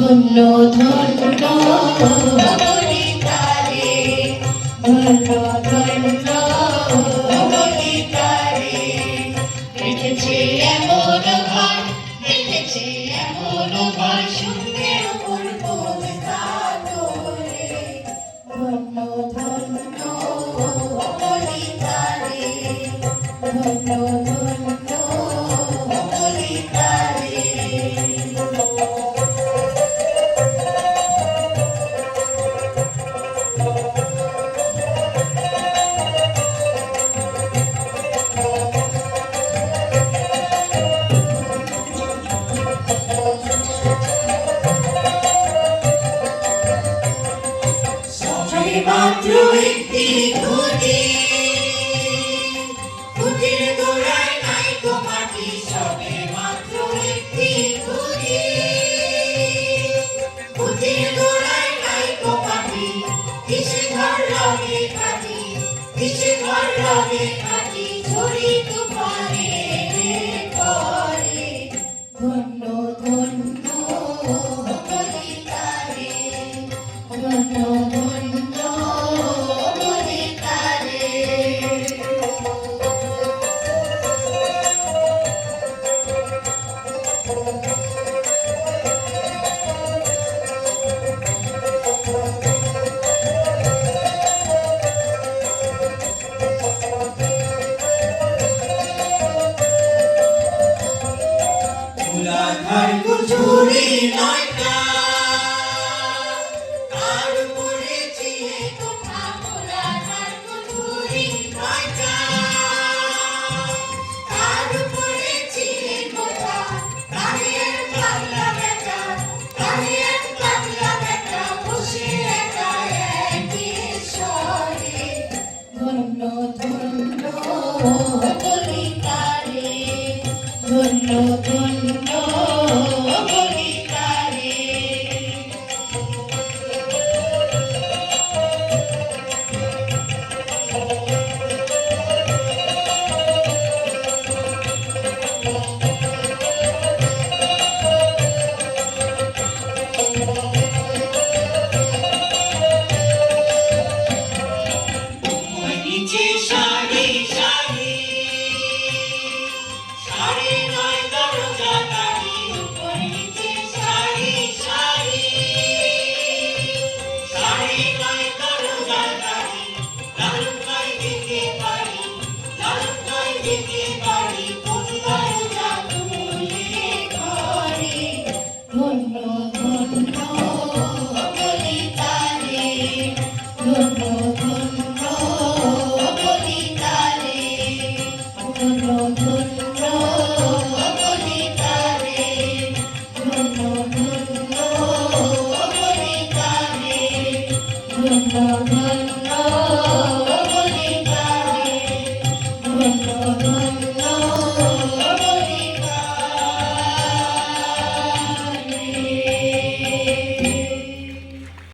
ধন্য ধন্য বলিতারে, ধন্য ধন্য বলিতারে। রেখেছে এমন ঘর, রেখেছে এমন ঘর, শূন্যের উপর পৌঁছাতরে। ধন্য ধন্য বলিতারে, ধন্য ধন্য বলিতারে। মাত্র একটি খুঁটি, খুঁটির গোড়ায় নাই তো মাটি, সবে মাত্র একটি খুঁটি, খুঁটির গোড়ায় নাই তো মাটি। কিসে ঘর রবে খাটি, কিসে ঘর রবে খাটি, ঝড়ি তুফানে পরে। ধন্য ধন্য বলিতারে, ধন্য ধন্য বলিতারে। মুলাধার কুচুরি নয় না, কার উপরে চিয়ে কোঠা। মুলাধার কুচুরি নয় না, কার উপরে চিয়ে কোঠা। কালিয়ার পাগলা বেটা, কালিয়ার পাগলা বেটা, বসে একা একই স্বরে। ধন্য ধন্য বলিতারে, ধন্য ধন্য বলিতারে। নিচে সারি সারি, সারি নয় দরজা তারি, উপর নিচে সারি সারি, সারি নয় দরজা তারি। লালন কয় দিতে পারি, লালন কয় দিতে পারি, কোন দরজা খুলে ঘরে। ধন্য ধন্য বলিতারে, ধন্য